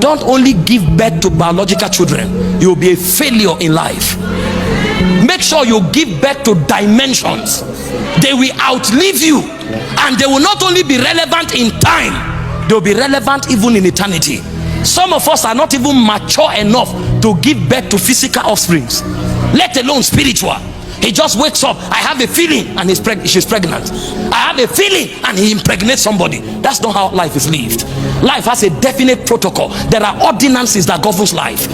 don't only give birth to biological children, you'll be a failure in life. Make sure you give birth to dimensions. They will outlive you, and they will not only be relevant in time, they'll be relevant even in eternity. Some of us are not even mature enough to give birth to physical offsprings, let alone spiritual. He just wakes up, I have a feeling, and she's pregnant. I have a feeling, and he impregnates somebody. That's not how life is lived. Life has a definite protocol. There are ordinances that governs life,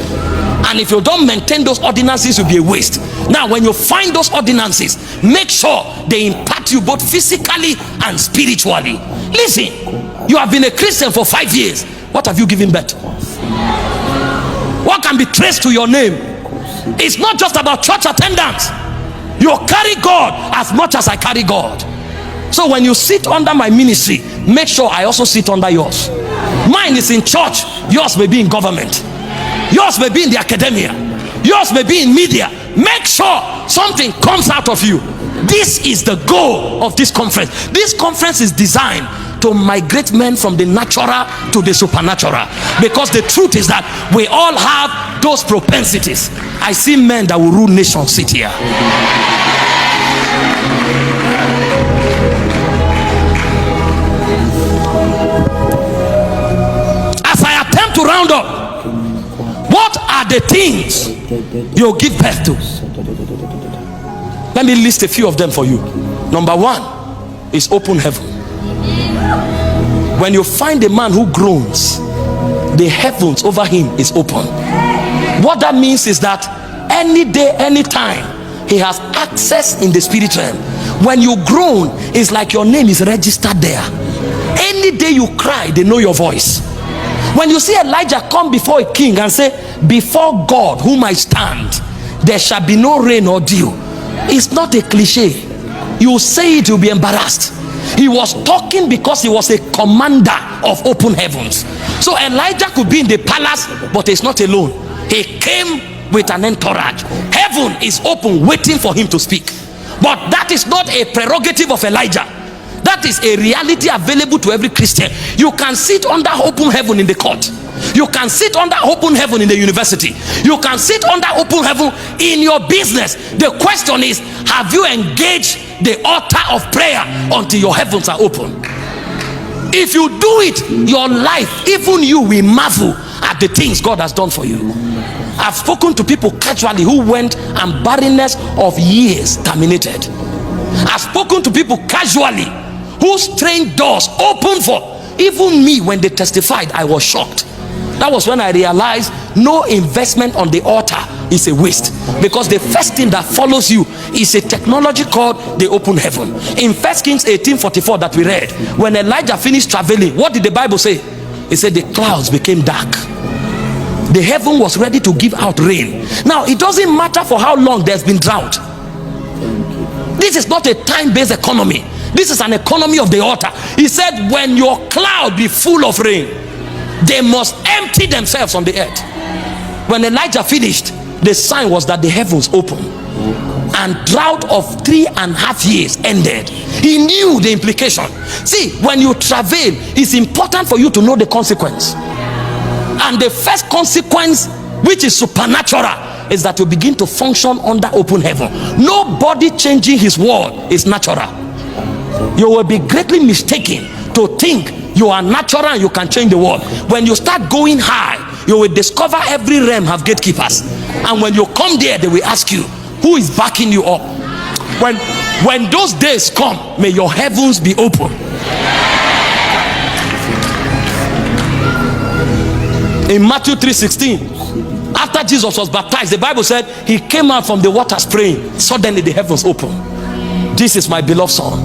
and if you don't maintain those ordinances, you'll be a waste. Now, when you find those ordinances, make sure they impact you both physically and spiritually. Listen, you have been a Christian for 5 years. What have you given birth to? What can be traced to your name? It's not just about church attendance. You carry God as much as I carry God. So when you sit under my ministry, make sure I also sit under yours. Mine is in church, yours may be in government, yours may be in the academia, yours may be in media. Make sure something comes out of you. This is the goal of this conference. This conference is designed to migrate men from the natural to the supernatural, because the truth is that we all have those propensities. I see men that will rule nations sit here. As I attempt to round up, what are the things you give birth to? Let me list a few of them for you. Number one is open heaven. When you find a man who groans, the heavens over him is open. What that means is that any day, anytime, he has access in the spirit realm. When you groan, it's like your name is registered there. Any day you cry, they know your voice. When you see Elijah come before a king and say, before God whom I stand, there shall be no rain or dew, it's not a cliche. You say it, you'll be embarrassed. He was talking because he was a commander of open heavens. So Elijah could be in the palace, but he's not alone. He came with an entourage. Heaven is open, waiting for him to speak. But that is not a prerogative of Elijah. That is a reality available to every Christian. You can sit under open heaven in the court. You can sit under open heaven in the university. You can sit under open heaven in your business. The question is, have you engaged the altar of prayer until your heavens are open? If you do it, your life, even you will marvel at the things God has done for you. I've spoken to people casually who went and barrenness of years terminated. I've spoken to people casually whose strange doors opened for. Even me, when they testified, I was shocked. That was when I realized no investment on the altar is a waste, because the first thing that follows you is a technology called the open heaven. In 1 Kings 18:44 that we read, when Elijah finished traveling, what did the Bible say? It said the clouds became dark. The heaven was ready to give out rain. Now it doesn't matter for how long there's been drought. This is not a time-based economy. This is an economy of the altar. He said, when your cloud be full of rain, they must empty themselves on the earth. When Elijah finished, the sign was that the heavens opened, and drought of 3.5 years ended. He knew the implication. See, when you travel, it's important for you to know the consequence. And the first consequence, which is supernatural, is that you begin to function under open heaven. Nobody changing his word is natural. You will be greatly mistaken to think you are natural and you can change the world. When you start going high, you will discover every realm have gatekeepers, and when you come there, they will ask you, who is backing you up? When those days come, may your heavens be open. In Matthew 3:16, after Jesus was baptized, the Bible said he came out from the waters praying. Suddenly the heavens opened. This is my beloved son,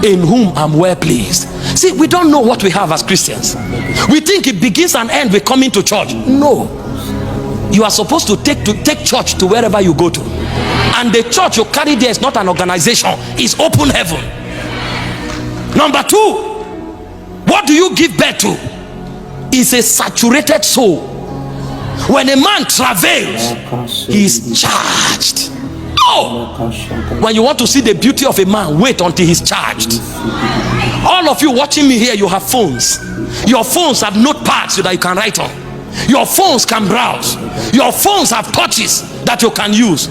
in whom I'm well pleased. See, we don't know what we have as Christians. We think it begins and ends with coming to church. No, you are supposed to take church to wherever you go to, and the church you carry there is not an organization, it's open heaven. Number two, what do you give birth to? It's a saturated soul. When a man travails, he is charged. Oh, when you want to see the beauty of a man, wait until he's charged. All of you watching me here, you have phones. Your phones have notepads so that you can write on. Your phones can browse. Your phones have touches that you can use.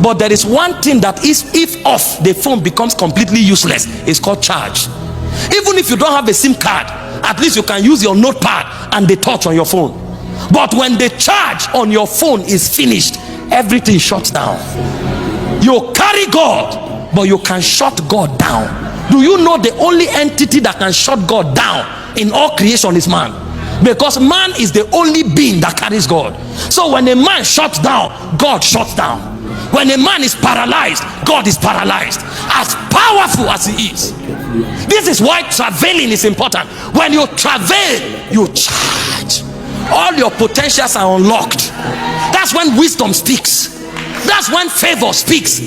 But there is one thing that is, if off, the phone becomes completely useless. It's called charge. Even if you don't have a SIM card, at least you can use your notepad and the touch on your phone. But when the charge on your phone is finished, everything shuts down. You carry God, but you can shut God down. Do you know the only entity that can shut God down in all creation is man? Because man is the only being that carries God. So when a man shuts down, God shuts down. When a man is paralyzed, God is paralyzed. As powerful as he is. This is why traveling is important. When you travel, you charge. All your potentials are unlocked. That's when wisdom speaks. That's when favor speaks.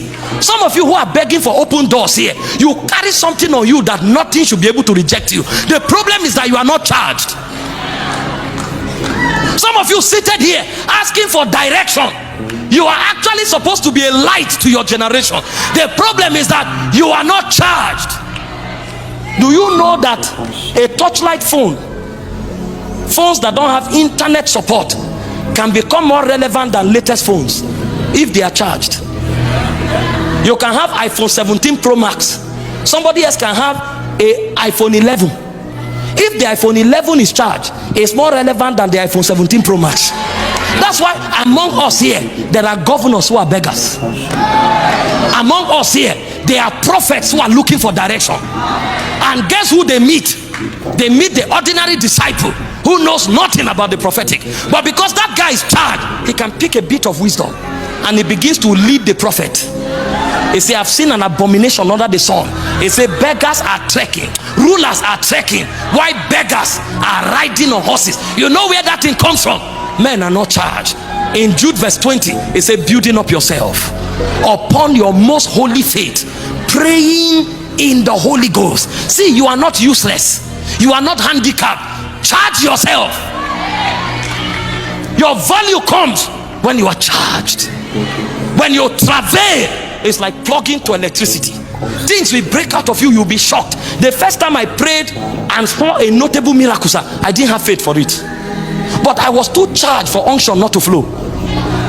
Some of you who are begging for open doors here, you carry something on you that nothing should be able to reject you. The problem is that you are not charged. Some of you seated here asking for direction. You are actually supposed to be a light to your generation. The problem is that you are not charged. Do you know that a touchlight phone, phones that don't have internet support, can become more relevant than latest phones if they are charged? You can have iPhone 17 Pro Max. Somebody else can have a iPhone 11. If the iPhone 11 is charged, it's more relevant than the iPhone 17 Pro Max. That's why among us here, there are governors who are beggars. Among us here, there are prophets who are looking for direction. And guess who they meet? They meet the ordinary disciple who knows nothing about the prophetic. But because that guy is charged, he can pick a bit of wisdom and he begins to lead the prophet. He say, I've seen an abomination under the sun. He say, beggars are trekking, rulers are trekking, while beggars are riding on horses. You know where that thing comes from? Men are not charged. In Jude verse 20, it says, building up yourself upon your most holy faith, praying in the Holy Ghost. See, you are not useless. You are not handicapped. Charge yourself. Your value comes when you are charged. When you travel, it's like plugging to electricity. Things will break out of you. You'll be shocked. The first time I prayed and saw a notable miracle, sir, I didn't have faith for it. But I was too charged for unction not to flow.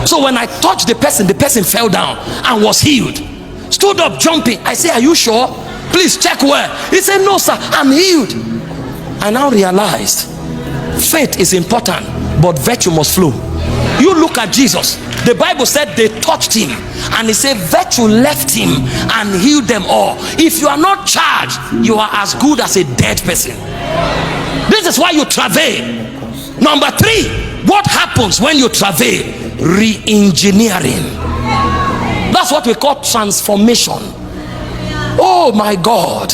So when I touched the person fell down and was healed. Stood up jumping. I say, are you sure? Please check where. He said, no sir, I'm healed. I now realized faith is important, but virtue must flow. You look at Jesus. The Bible said they touched him and he said virtue left him and healed them all. If you are not charged, you are as good as a dead person. This is why you travel. Number 3, what happens when you travel? Re-engineering. That's what we call transformation. Oh my God,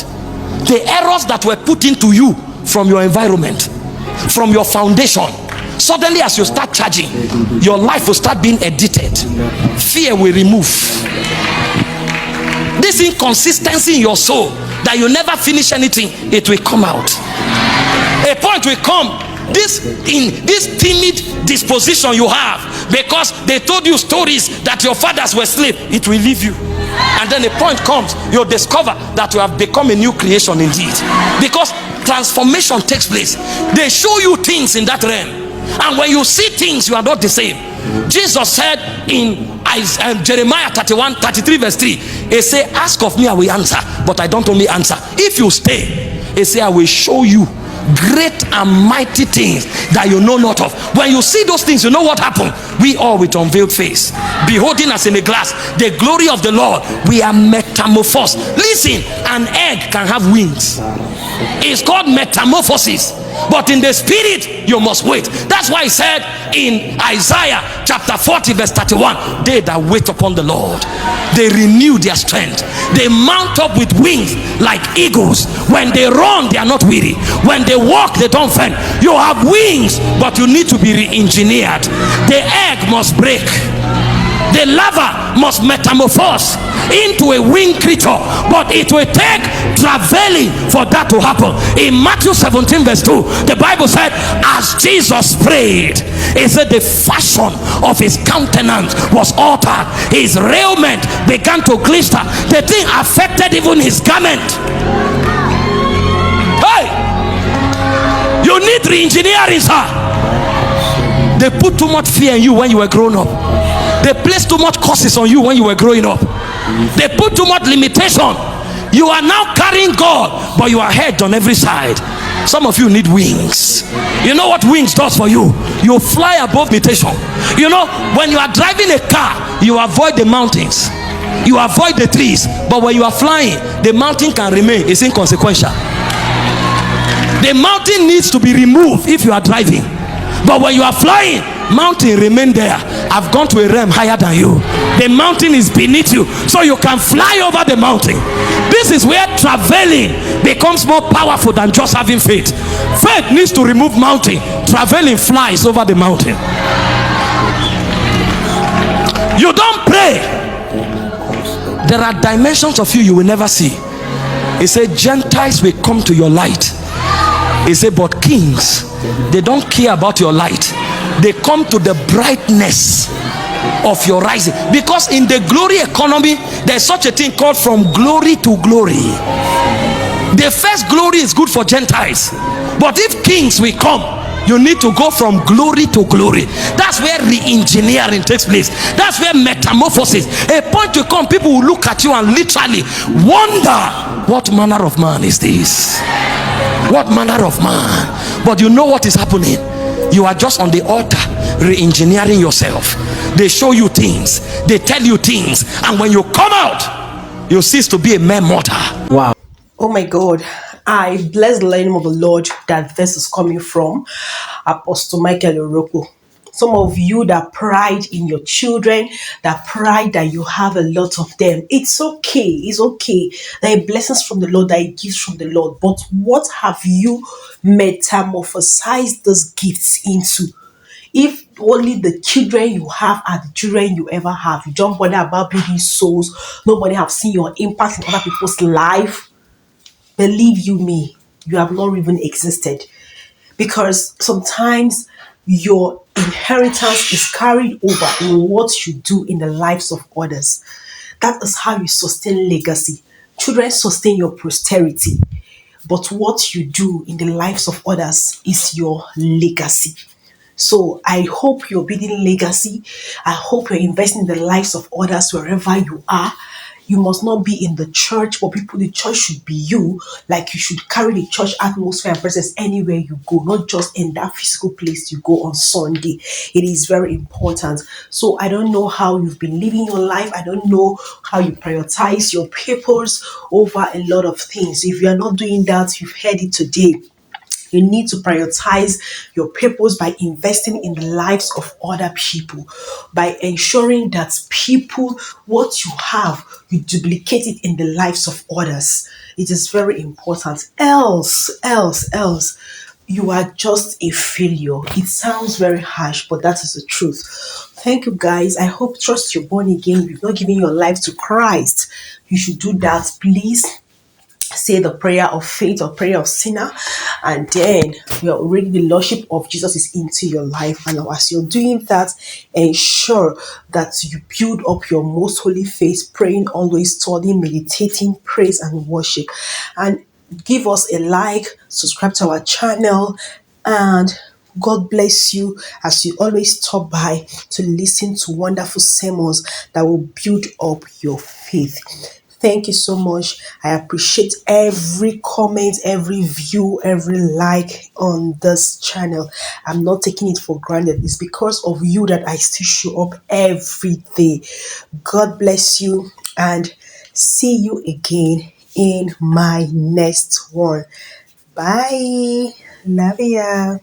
the errors that were put into you from your environment, from your foundation, suddenly as you start charging, your life will start being edited. Fear will remove. This inconsistency in your soul that you never finish anything, it will come out. A point will come. This timid disposition you have because they told you stories that your fathers were slaves, it will leave you. And then a point comes, you'll discover that you have become a new creation indeed. Because transformation takes place. They show you things in that realm. And when you see things, you are not the same. Jesus said in Jeremiah 33 verse 3, he said, ask of me, I will answer. But I don't only answer. If you stay, he said, I will show you great and mighty things that you know not of. When you see those things, you know what happened? We all with unveiled face, beholding as in a glass the glory of the Lord, we are metamorphosed. Listen, an egg can have wings. It's called metamorphosis. But in the spirit, you must wait. That's why he said in Isaiah chapter 40 verse 31, they that wait upon the Lord, they renew their strength. They mount up with wings like eagles. When they run, they are not weary. When they walk, they don't faint. You have wings, but you need to be re-engineered. The egg must break. The larva must metamorphose into a winged creature, but it will take traveling for that to happen. In Matthew 17 verse 2, the Bible said, as Jesus prayed, it said the fashion of his countenance was altered. His raiment began to glister. The thing affected even his garment. Hey, you need re-engineering, sir. They put too much fear in you when you were growing up. They placed too much curses on you when you were growing up. They put too much limitation. You are now carrying God, but you are hedged on every side. Some of you need wings. You know what wings does for you? You fly above limitation. You know, when you are driving a car, you avoid the mountains, you avoid the trees, but when you are flying, the mountain can remain. It's inconsequential. The mountain needs to be removed if you are driving, but when you are flying, mountain remain there. I've gone to a realm higher than you. The mountain is beneath you, so you can fly over the mountain. This is where traveling becomes more powerful than just having faith. Faith needs to remove mountain. Traveling flies over the mountain. You don't pray. There are dimensions of you will never see. He said Gentiles will come to your light. He said, but kings, they don't care about your light. They come to the brightness of your rising. Because in the glory economy, there's such a thing called from glory to glory. The first glory is good for Gentiles, but if kings will come, you need to go from glory to glory. That's where re-engineering takes place. That's where metamorphosis. A point to come, people will look at you and literally wonder, what manner of man is this? What manner of man? But you know what is happening? You are just on the altar re-engineering yourself. They show you things, they tell you things, and when you come out, you cease to be a mere mortal. Wow. Oh my God. I bless the name of the Lord that this is coming from Apostle Michael Oroko. Some of you that pride in your children, that pride that you have a lot of them, it's okay. It's okay. There are blessings from the Lord, that are gifts from the Lord. But what have you metamorphosized those gifts into? If only the children you have are the children you ever have, you don't bother about building souls, nobody have seen your impact in other people's life, believe you me, you have not even existed. Because sometimes your inheritance is carried over in what you do in the lives of others. That is how you sustain legacy. Children sustain your posterity, but what you do in the lives of others is your legacy. So I hope you're building legacy. I hope you're investing in the lives of others wherever you are. You must not be in the church, but the church should be you. Like, you should carry the church atmosphere and presence anywhere you go, not just in that physical place you go on Sunday. It is very important. So I don't know how you've been living your life. I don't know how you prioritize your papers over a lot of things. If you are not doing that, you've heard it today. You need to prioritize your purpose by investing in the lives of other people, by ensuring that people, what you have, you duplicate it in the lives of others. It is very important. Else, you are just a failure. It sounds very harsh, but that is the truth. Thank you, guys. I hope, trust you're born again. You've not given your life to Christ. You should do that, please. Say the prayer of faith or prayer of sinner, and then you're already, the lordship of Jesus is into your life. And as you're doing that, ensure that you build up your most holy faith, praying always, studying, meditating, praise and worship. And give us a like, subscribe to our channel, and God bless you as you always stop by to listen to wonderful sermons that will build up your faith. Thank you so much. I appreciate every comment, every view, every like on this channel. I'm not taking it for granted. It's because of you that I still show up every day. God bless you, and see you again in my next one. Bye. Love ya.